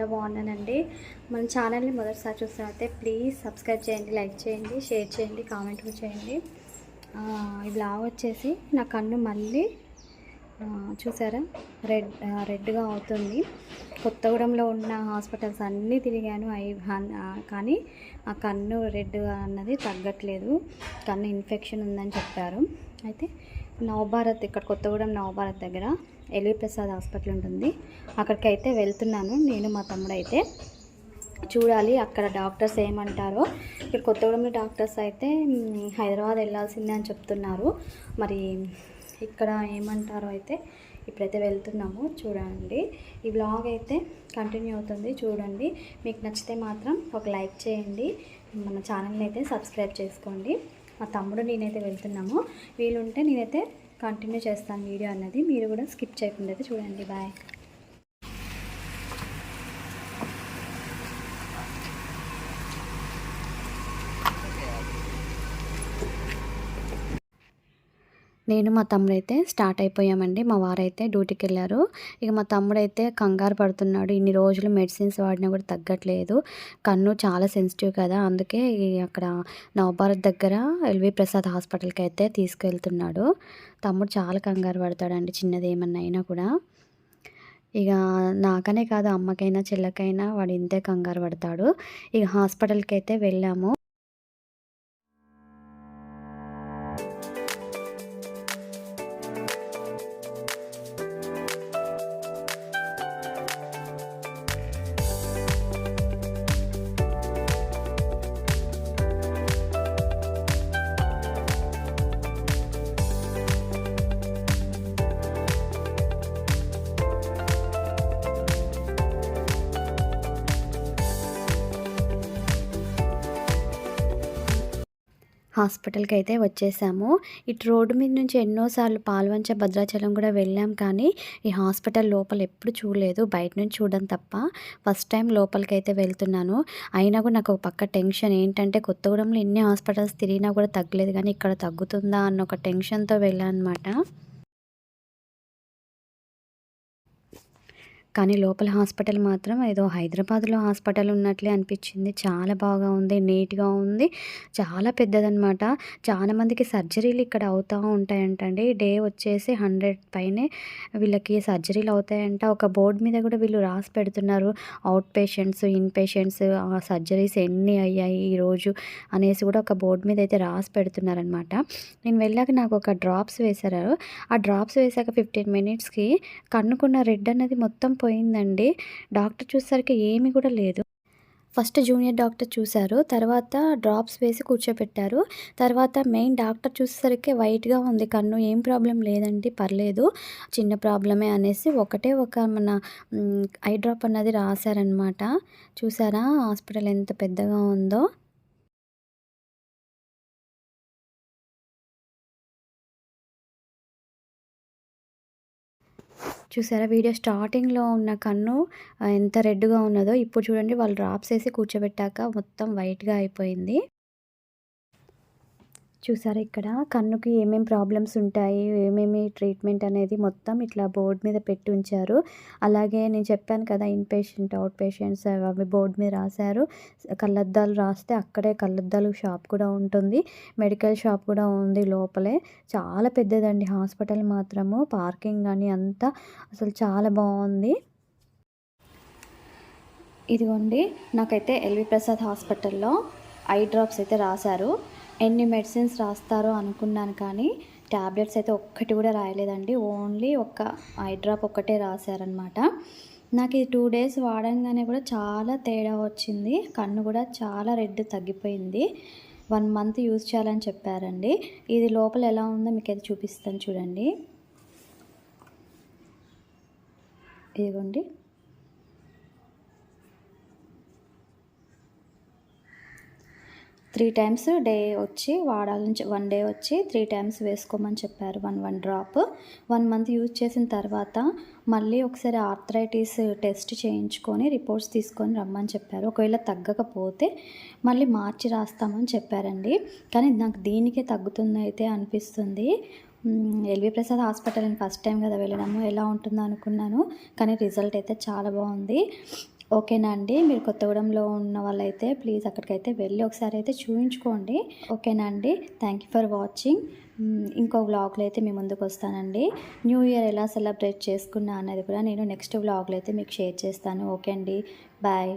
చాలా బాగున్నానండి. మన ఛానల్ని మొదటిసారి చూసినట్లయితే ప్లీజ్ సబ్స్క్రైబ్ చేయండి, లైక్ చేయండి, షేర్ చేయండి, కామెంట్ కూడా చేయండి. ఈ బ్లాగ్ వచ్చేసి నా కన్ను మళ్ళీ చూసారా రెడ్గా అవుతుంది. కొత్తగూడెంలో ఉన్న హాస్పిటల్స్ అన్నీ తిరిగాను కానీ ఆ కన్ను రెడ్గా అన్నది తగ్గట్లేదు. కన్ను ఇన్ఫెక్షన్ ఉందని చెప్పారు. అయితే నవభారత్, ఇక్కడ కొత్తగూడెం నవభారత్ దగ్గర ఎల్వి ప్రసాద్ హాస్పిటల్ ఉంటుంది. అక్కడికి అయితే వెళ్తున్నాను నేను, మా తమ్ముడు. అయితే చూడాలి అక్కడ డాక్టర్స్ ఏమంటారో. ఇక్కడ కొత్తగూడెంలో డాక్టర్స్ అయితే హైదరాబాద్ వెళ్ళాల్సిందే అని చెప్తున్నారు. మరి ఇక్కడ ఏమంటారో అయితే ఇప్పుడైతే వెళ్తున్నాము. చూడండి, ఈ బ్లాగ్ అయితే కంటిన్యూ అవుతుంది, చూడండి. మీకు నచ్చితే మాత్రం ఒక లైక్ చేయండి, మన ఛానల్ని అయితే సబ్స్క్రైబ్ చేసుకోండి. మా తమ్ముడు నేనైతే వెళ్తున్నాము. వీలుంటే నేనైతే కంటిన్యూ చేస్తాను వీడియో అన్నది, మీరు కూడా స్కిప్ చేయకుండా అయితే చూడండి. బాయ్. నేను మా తమ్ముడైతే స్టార్ట్ అయిపోయామండి. మా వారైతే డ్యూటీకి వెళ్ళారు. ఇక మా తమ్ముడైతే కంగారు పడుతున్నాడు. ఇన్ని రోజులు మెడిసిన్స్ వాడినా కూడా తగ్గట్లేదు. కన్ను చాలా సెన్సిటివ్ కదా, అందుకే అక్కడ నవభారత్ దగ్గర ఎల్వి ప్రసాద్ హాస్పిటల్కి అయితే తీసుకెళ్తున్నాడు. తమ్ముడు చాలా కంగారు పడతాడండి, చిన్నది ఏమన్నా అయినా కూడా. ఇక నాకనే కాదు, అమ్మకైనా చెల్లకైనా వాడు ఇంతే కంగారు పడతాడు. ఇక హాస్పిటల్కి అయితే వెళ్ళాము. హాస్పిటల్కి అయితే వచ్చేసాము. ఇటు రోడ్డు మీద నుంచి ఎన్నోసార్లు పాల్వంచ, భద్రాచలం కూడా వెళ్ళాం, కానీ ఈ హాస్పిటల్ లోపల ఎప్పుడు చూడలేదు, బయట నుంచి చూడడం తప్ప. ఫస్ట్ టైం లోపలికి అయితే వెళ్తున్నాను. అయినా కూడా నాకు ఒక పక్క టెన్షన్ ఏంటంటే, కొత్తగూడెంలో ఎన్ని హాస్పిటల్స్ తిరిగినా కూడా తగ్గలేదు, కానీ ఇక్కడ తగ్గుతుందా అన్న ఒక టెన్షన్తో వెళ్ళాను అనమాట. కానీ లోపల హాస్పిటల్ మాత్రం ఏదో హైదరాబాద్లో హాస్పిటల్ ఉన్నట్లే అనిపించింది. చాలా బాగా ఉంది, నీట్గా ఉంది, చాలా పెద్దదనమాట. చాలా మందికి సర్జరీలు ఇక్కడ అవుతూ ఉంటాయంటండి. డే వచ్చేసి 100 పైనే వీళ్ళకి సర్జరీలు అవుతాయంట. ఒక బోర్డు మీద కూడా వీళ్ళు రాసి పెడుతున్నారు, out patients, in patients surgeries ఎన్ని అయ్యాయి ఈరోజు అనేసి కూడా ఒక బోర్డు మీద అయితే రాసి పెడుతున్నారనమాట. నేను వెళ్ళాక నాకు ఒక డ్రాప్స్ వేశారు. ఆ డ్రాప్స్ వేశాక 15 మినిట్స్కి కన్నుకున్న రెడ్ అన్నది మొత్తం పోయిందండి. డాక్టర్ చూసేసరికి ఏమీ కూడా లేదు. ఫస్ట్ జూనియర్ డాక్టర్ చూశారు, తర్వాత డ్రాప్స్ వేసి కూర్చోపెట్టారు. తర్వాత మెయిన్ డాక్టర్ చూసేసరికి వైట్గా ఉంది కన్ను, ఏం ప్రాబ్లం లేదండి, పర్లేదు, చిన్న ప్రాబ్లమే అనేసి ఒకటే ఒక మన ఐ డ్రాప్ అన్నది రాశారనమాట. చూసారా హాస్పిటల్ ఎంత పెద్దగా ఉందో. చూసారా వీడియో స్టార్టింగ్లో ఉన్న కన్ను ఎంత రెడ్గా ఉన్నదో, ఇప్పుడు చూడండి వాళ్ళు డ్రాప్స్ వేసి కూర్చోబెట్టాక మొత్తం వైట్గా అయిపోయింది. చూసారా ఇక్కడ కన్నుకి ఏమేమి ప్రాబ్లమ్స్ ఉంటాయి, ఏమేమి ట్రీట్మెంట్ అనేది మొత్తం ఇట్లా బోర్డు మీద పెట్టి ఉంచారు. అలాగే నేను చెప్పాను కదా, ఇన్ పేషెంట్, అవుట్ పేషెంట్స్ అవి బోర్డు మీద రాశారు. కళ్ళద్దాలు రాస్తే అక్కడే కళ్ళద్దాలు షాప్ కూడా ఉంటుంది, మెడికల్ షాప్ కూడా ఉంది లోపలే. చాలా పెద్దదండి హాస్పిటల్ మాత్రము, పార్కింగ్ కానీ అంతా అసలు చాలా బాగుంది. ఇదిగోండి, నాకైతే ఎల్వి ప్రసాద్ హాస్పిటల్లో ఐ డ్రాప్స్ అయితే రాశారు. ఎన్ని మెడిసిన్స్ రాస్తారో అనుకున్నాను, కానీ ట్యాబ్లెట్స్ అయితే ఒక్కటి కూడా రాయలేదండి. ఓన్లీ ఒక ఐ డ్రాప్ ఒక్కటే రాశారనమాట. నాకు ఈ 2 days వాడంగానే కూడా చాలా తేడా వచ్చింది. కన్ను కూడా చాలా రెడ్ తగ్గిపోయింది. 1 month యూజ్ చేయాలని చెప్పారండి. ఇది లోపల ఎలా ఉందో మీకు అయితే చూపిస్తాను చూడండి. ఇదిగోండి, 3 times డే వచ్చి వాడాలని, 1 day వచ్చి 3 times వేసుకోమని చెప్పారు. 1 డ్రాప్ 1 month యూజ్ చేసిన తర్వాత మళ్ళీ ఒకసారి ఆర్థరైటిస్ టెస్ట్ చేయించుకొని రిపోర్ట్స్ తీసుకొని రమ్మని చెప్పారు. ఒకవేళ తగ్గకపోతే మళ్ళీ మార్చి రాస్తామని చెప్పారండి. కానీ నాకు దీనికే తగ్గుతుంది అయితే అనిపిస్తుంది. LV Prasad hospital first time కదా వెళ్ళడము, ఎలా ఉంటుందో అనుకున్నాను, కానీ రిజల్ట్ అయితే చాలా బాగుంది. ఓకేనా అండి. మీరు కొత్తగూడెంలో ఉన్న వాళ్ళైతే ప్లీజ్ అక్కడికైతే వెళ్ళి ఒకసారి అయితే చూయించుకోండి. ఓకేనా అండి. Thank you for watching. ఇంకో వ్లాగ్లో అయితే మీ ముందుకు వస్తానండి. న్యూ ఇయర్ ఎలా సెలబ్రేట్ చేసుకున్నా అనేది కూడా నేను నెక్స్ట్ వ్లాగ్లో అయితే మీకు షేర్ చేస్తాను. ఓకే అండి. బాయ్.